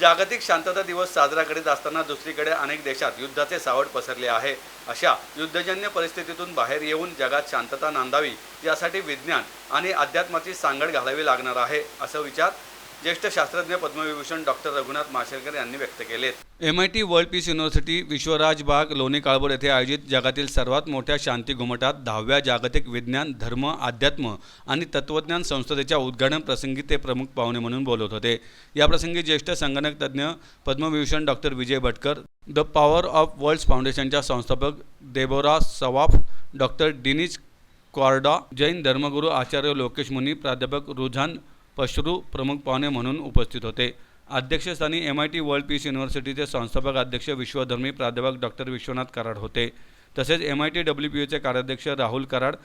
जागतिक शांतता दिवस साजरा करीत असताना दुसरीकडे अनेक देशात युद्धाचे सावट पसरले आहे। अशा युद्धजन्य परिस्थितीतून बाहेर येऊन जगात शांतता नांदावी यासाठी विज्ञान आणि अध्यात्माची सांगड घालावी लागणार आहे, असं विचार ज्येष्ठ शास्त्रज्ञ पद्मविभूषण डॉक्टर रघुनाथ माशेलकर यांनी व्यक्त केलेत। MIT world peace university Vishwaraj बाग लोणी काळभोर येथे आयोजित जगातील सर्वात मोठ्या शांती घुमटात 10व्या जागतिक विज्ञान धर्म अध्यात्म आणि तत्वज्ञान संसदेच्या उद्घाटन प्रसंगी ते प्रमुख पाहुणे म्हणून बोलत होते। या प्रसंगी ज्येष्ठ संगणक तज्ज्ञ Padma Vibhushan doctor Vijay Bhatkar, the power of worlds फाउंडेशनच्या संस्थापक Deborah Sawaf, doctor Diniz Corda, Jain धर्मगुरू आचार्य लोकेश मुनी, प्राध्यापक रुझान पशरू प्रमुख पाहुणे म्हणून उपस्थित होते। अध्यक्षस्थानी MIT वर्ल्ड पीस युनिव्हर्सिटीचे संस्थापक अध्यक्ष विश्वधर्मी प्राध्यापक डॉक्टर विश्वनाथ कराड होते। तसेच MIT WPUचे कार्याध्यक्ष राहुल कराड,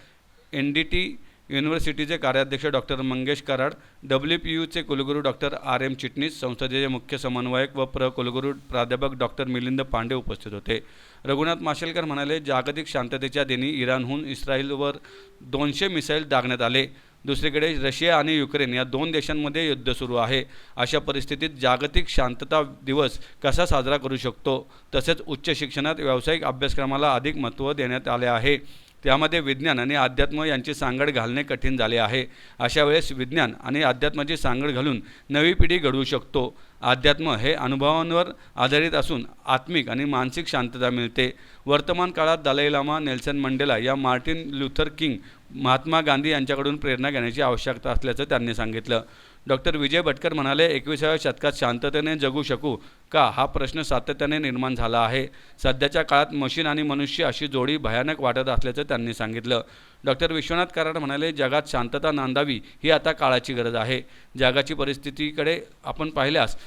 NDT युनिव्हर्सिटीचे कार्याध्यक्ष डॉक्टर मंगेश कराड, WPUचे कुलगुरू डॉक्टर RM चिटणीस, संस्थेचे मुख्य समन्वयक व कुलगुरू प्राध्यापक डॉक्टर मिलिंद पांडे उपस्थित होते। रघुनाथ माशेलकर म्हणाले, जागतिक शांततेच्या दिनी इराणहून इस्रायलवर 200 मिसाईल दागण्यात आले। दुसरीकडे रशिया आणि युक्रेन या दोन देशांमध्ये युद्ध सुरू आहे। अशा परिस्थितीत जागतिक शांतता दिवस कसा साजरा करू शकतो? तसेच उच्च शिक्षणात व्यावसायिक अभ्यासक्रमाला अधिक महत्त्व देण्यात आले आहे। त्यामध्ये विज्ञान आणि अध्यात्म यांची सांगड घालणे कठीण झाले आहे। अशा वेळेस विज्ञान आणि अध्यात्माची सांगड घालून नवी पिढी घडवू शकतो। अध्यात्म हे अनुभवांवर आधारित असून आत्मिक आणि मानसिक शांतता मिळते। वर्तमान काळात दलाई लामा, नेल्सन मंडेला या Martin Luther king, Mahatma Gandhi यांच्याकडून प्रेरणा घेण्याची आवश्यकता असल्याचं त्यांनी सांगितलं। डॉक्टर विजय भटकर म्हणाले, 21व्या शतकात शांततेने जगू शकू का हा प्रश्न सातत्याने निर्माण झाला आहे। सध्याच्या काळात मशीन आणि मनुष्य अशी जोडी भयानक वाटत असल्याचं त्यांनी सांगितलं। डॉक्टर विश्वनाथ कराड म्हणाले, जगात शांतता नांदावी ही आता काळाची गरज आहे। जगाची परिस्थितीकडे आपण पाहिल्यास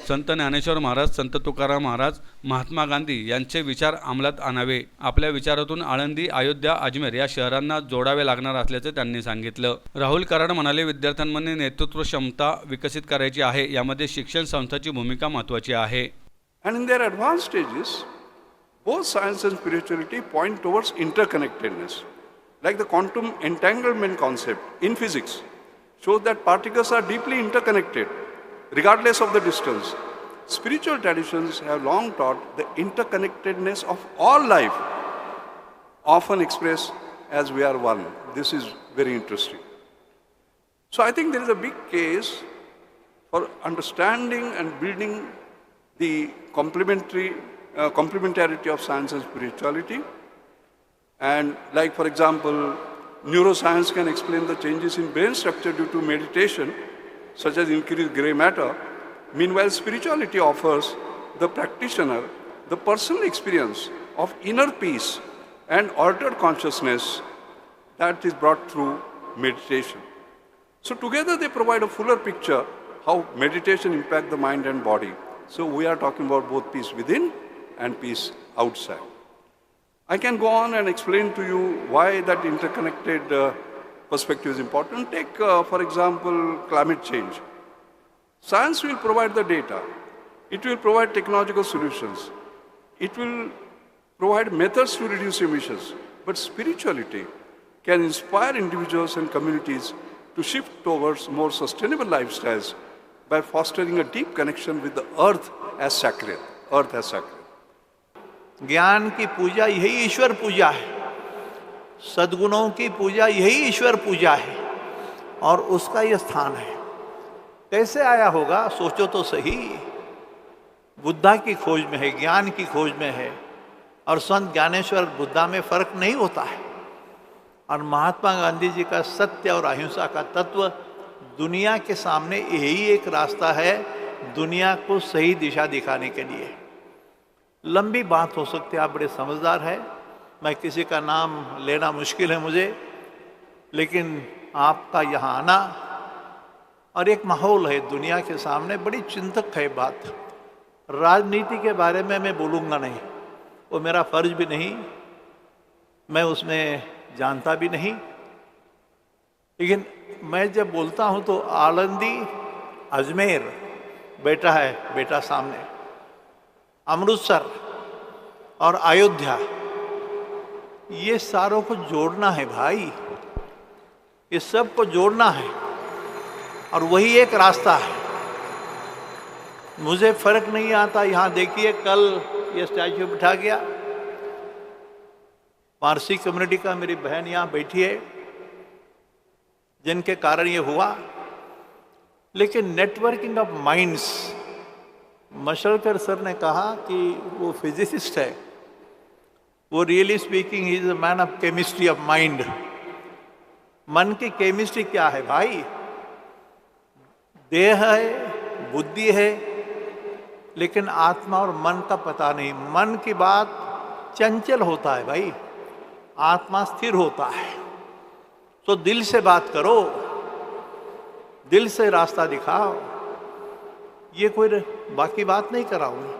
संत ज्ञानेश्वर महाराज, संत तुकाराम महाराज, महात्मा गांधी यांचे विचार अंमलात आणावे। आपल्या विचारातून आळंदी, अयोध्या, अजमेर या शहरांना जोडावे लागणार असल्याचे त्यांनी सांगितलं। राहुल कराड म्हणाले, विद्यार्थ्यांमध्ये नेतृत्व क्षमता विकसित करायची आहे। यामध्ये शिक्षण संस्थांची भूमिका महत्त्वाची आहे। And in their advanced stages, both science and spirituality point towards interconnectedness. Like the quantum entanglement concept in physics shows that particles are deeply interconnected regardless of the distance. Spiritual traditions have long taught the interconnectedness of all life, often expressed as we are one. This is very interesting. So I think there is a big case for understanding and building the complementarity of science and spirituality. And like, for example, neuroscience can explain the changes in brain structure due to meditation, such as increased gray matter. Meanwhile, spirituality offers the practitioner the personal experience of inner peace and altered consciousness that is brought through meditation. So together they provide a fuller picture how meditation impacts the mind and body. So we are talking about both peace within and peace outside. I can go on and explain to you why that interconnected perspective is important. Take, for example, climate change. Science will provide the data. It will provide technological solutions. It will provide methods to reduce emissions. But spirituality can inspire individuals and communities to shift towards more sustainable lifestyles by fostering a deep connection with the earth as sacred. Earth as sacred. ज्ञान की पूजा यही ईश्वर पूजा है, सद्गुणों की पूजा यही ईश्वर पूजा है और उसका ये स्थान है। कैसे आया होगा सोचो तो सही। बुद्धा की खोज में है, ज्ञान की खोज में है, और संत ज्ञानेश्वर बुद्धा में फर्क नहीं होता है। और महात्मा गांधी जी का सत्य और अहिंसा का तत्व दुनिया के सामने यही एक रास्ता है, दुनिया को सही दिशा दिखाने के लिए। लंबी बात हो सकती है, आप बड़े समझदार हैं, मैं किसी का नाम लेना मुश्किल है मुझे, लेकिन आपका यहाँ आना और एक माहौल है दुनिया के सामने, बड़ी चिंतक है बात। राजनीति के बारे में मैं बोलूँगा नहीं, वो मेरा फर्ज भी नहीं, मैं उसमें जानता भी नहीं। लेकिन मैं जब बोलता हूँ तो आलंदी, अजमेर बेटा है, बेटा सामने, अमृतसर और अयोध्या, ये सारों को जोड़ना है भाई, ये सब को जोड़ना है और वही एक रास्ता है। मुझे फर्क नहीं आता। यहाँ देखिए कल ये स्टैच्यू बिठा गया, पारसी कम्युनिटी का मेरी बहन यहाँ बैठी है जिनके कारण ये हुआ। लेकिन नेटवर्किंग ऑफ माइंड्स, मशलकर सर ने कहा कि वो फिजिसिस्ट है, वो really speaking he is a man of chemistry of mind. मन की केमिस्ट्री क्या है भाई? देह है, बुद्धि है, लेकिन आत्मा और मन का पता नहीं। मन की बात चंचल होता है भाई, आत्मा स्थिर होता है। तो दिल से बात करो, दिल से रास्ता दिखाओ। ये कोई बाकी बात नहीं कराऊंगी।